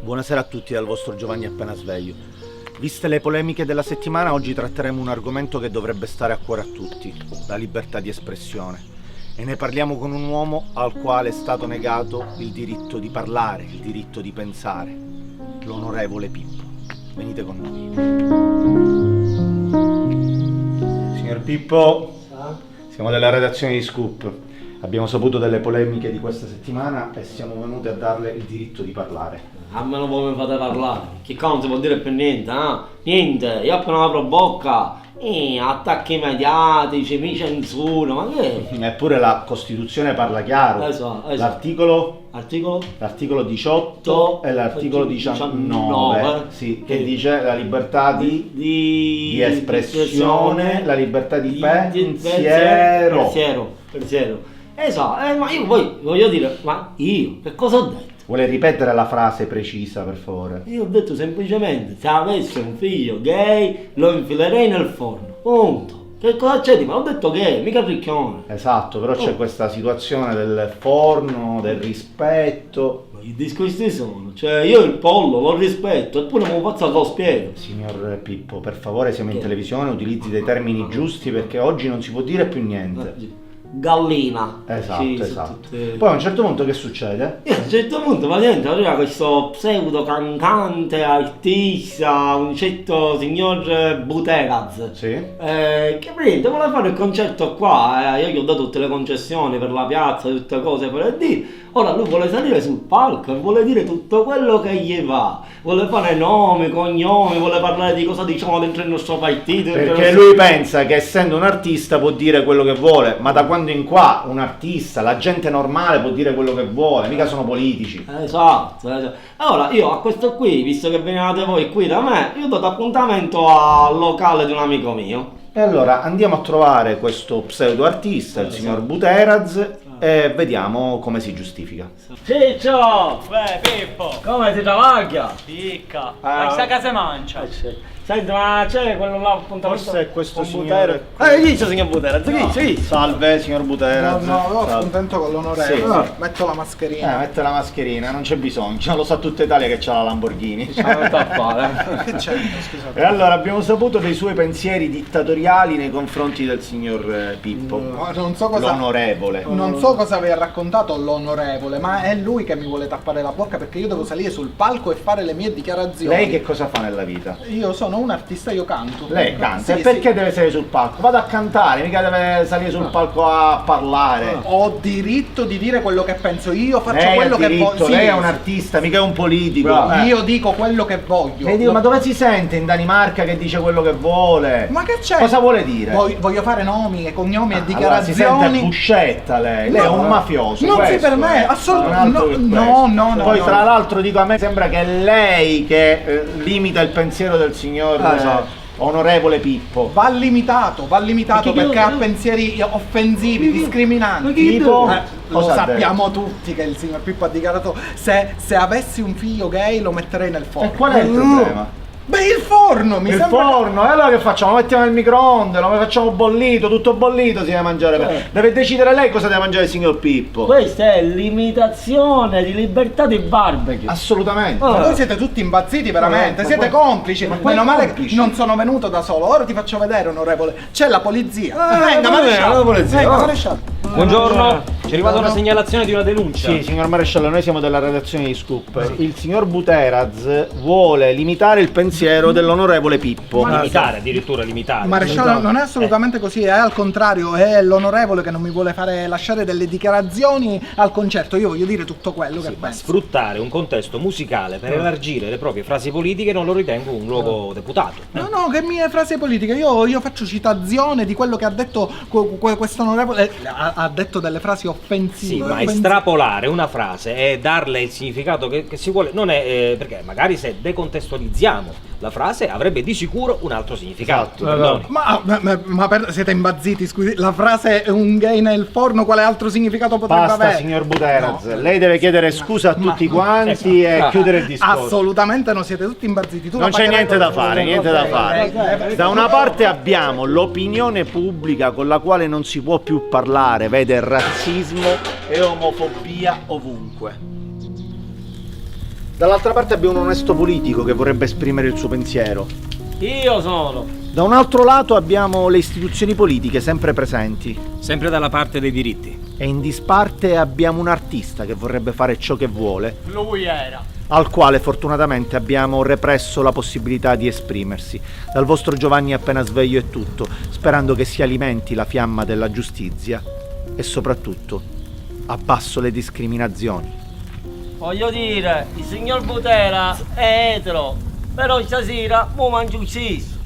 Buonasera a tutti dal vostro Giovanni appena sveglio. Viste le polemiche della settimana, oggi tratteremo un argomento che dovrebbe stare a cuore a tutti, la libertà di espressione. E ne parliamo con un uomo al quale è stato negato il diritto di parlare, il diritto di pensare, l'onorevole Pippo. Venite con noi. Signor Pippo, siamo della redazione di Scoop. Abbiamo saputo delle polemiche di questa settimana e siamo venuti a darle il diritto di parlare. A me non mi fate parlare, che qua non si può dire per niente, no? Niente, io appena apro bocca, attacchi mediatici, mi censura, ma che? Eppure la Costituzione parla chiaro. Esatto. L'articolo 18 e l'articolo 19, sì, che dice la libertà di espressione, la libertà di pensiero. Esatto, ma io poi voglio dire, ma io che cosa ho detto? Vuole ripetere la frase precisa, per favore? Io ho detto semplicemente, se avessi un figlio gay, lo infilerei nel forno, punto. Che cosa c'è di ma ho detto gay, mica ricchione. Esatto, però c'è questa situazione del forno, del rispetto. Ma i discorsi sono, cioè io il pollo lo rispetto, eppure mi faccio lo spiego. Signor Pippo, per favore, siamo in televisione, utilizzi dei termini giusti perché oggi non si può dire più niente. Gallina. Esatto, Sì, esatto. Tutte... Poi a un certo punto che succede? A un certo punto praticamente arriva questo pseudo cantante, artista, un certo signor Buteraz. Sì. Che praticamente vuole fare il concerto qua, io gli ho dato tutte le concessioni per la piazza, tutte cose per dire. Ora lui vuole salire sul palco e vuole dire tutto quello che gli va. Vuole fare nomi, cognomi, vuole parlare di cosa diciamo dentro il nostro partito. Perché lui pensa che essendo un artista può dire quello che vuole, ma da quando in qua un artista, la gente normale può dire quello che vuole, mica sono politici. Esatto. Allora io a questo qui, visto che venivate voi qui da me, io ho dato appuntamento al locale di un amico mio. E allora andiamo a trovare questo pseudo artista, il signor Buteraz, e vediamo come si giustifica. Ciccio! Pippo! Come ti travaglia? Picca! Ma chissà che se mangia! Senti, ma c'è quello là appuntamento? Forse è questo con signore. Chi c'è signor Buteraz? Chi? Salve signor Buteraz. No, io Salve. contento con l'onorevole. Sì. Metto la mascherina. Mette la mascherina, non c'è bisogno, lo sa tutta Italia che c'ha la Lamborghini. Che c'è? Scusate. E allora abbiamo saputo dei suoi pensieri dittatoriali nei confronti del signor Pippo, Non so cosa, l'onorevole. non so cosa vi ha raccontato l'onorevole, ma è lui che mi vuole tappare la bocca perché io devo salire sul palco e fare le mie dichiarazioni. Lei che cosa fa nella vita? Io sono un artista, io canto. Lei canta, Sì, e perché sì. deve salire sul palco? Vado a cantare, mica deve salire sul palco a parlare. Ho diritto di dire quello che penso, io faccio Lei quello ha che diritto, voglio. Sì, lei è un artista, mica è un politico. Io dico quello che voglio. Lei dice, ma dove si sente in Danimarca che dice quello che vuole? Ma che c'è? Cosa vuole dire? Voglio fare nomi e cognomi e Allora, si sente dichiarazioni. Buscetta lei è un mafioso. Non si questo, permette, assolutamente. No. Poi tra l'altro dico, a me sembra che è lei che limita il pensiero del signor onorevole Pippo. Va limitato perché ha pensieri offensivi, discriminanti. Tipo? Lo Cosa ha sappiamo tutti che il signor Pippo ha dichiarato se avessi un figlio gay lo metterei nel forno. E qual è il problema? Beh, il forno mi Il sembra. forno, e allora che facciamo? Lo mettiamo nel microonde, lo facciamo bollito, tutto bollito si deve mangiare. Deve decidere lei cosa deve mangiare il signor Pippo. Questa è limitazione di libertà di barbecue. Assolutamente. Ma voi siete tutti impazziti veramente, siete complici. Meno male che non sono venuto da solo. Ora ti faccio vedere, onorevole. C'è la polizia. Venga, maresciallo. Venga, maresciallo. Buongiorno, ci è arrivata una segnalazione di una denuncia. Sì, signor maresciallo, noi siamo della redazione di Scoop. Il signor Buteraz vuole limitare il pensiero dell'onorevole Pippo. Limitare, addirittura limitare. Maresciallo, non è assolutamente così, è al contrario, è l'onorevole che non mi vuole fare lasciare delle dichiarazioni al concerto. Io voglio dire tutto quello che penso. Sfruttare un contesto musicale per elargire le proprie frasi politiche non lo ritengo un luogo deputato. No, che mie frasi politiche, io faccio citazione di quello che ha detto questo onorevole, ha detto delle frasi offensive. Sì, ma estrapolare una frase e darle il significato che si vuole non è perché magari se decontestualizziamo la frase avrebbe di sicuro un altro significato. Perdoni. Siete imbazziti, scusi, la frase un gay nel forno, quale altro significato potrebbe Basta, avere? signor Buteraz, lei deve chiedere scusa a tutti quanti e chiudere il discorso. Assolutamente no, siete tutti imbazziti. Tu Non la c'è pagherai niente da con- fare, niente da fare. Da una parte abbiamo l'opinione pubblica con la quale non si può più parlare, vede razzismo e omofobia ovunque. Dall'altra parte abbiamo un onesto politico che vorrebbe esprimere il suo pensiero. Io sono. Da un altro lato abbiamo le istituzioni politiche sempre presenti. Sempre dalla parte dei diritti. E in disparte abbiamo un artista che vorrebbe fare ciò che vuole, Lui era. al quale fortunatamente abbiamo represso la possibilità di esprimersi. Dal vostro Giovanni appena sveglio è tutto, sperando che si alimenti la fiamma della giustizia e soprattutto abbasso le discriminazioni. Voglio dire, il signor Butera è etero, però stasera mo mangio ucciso.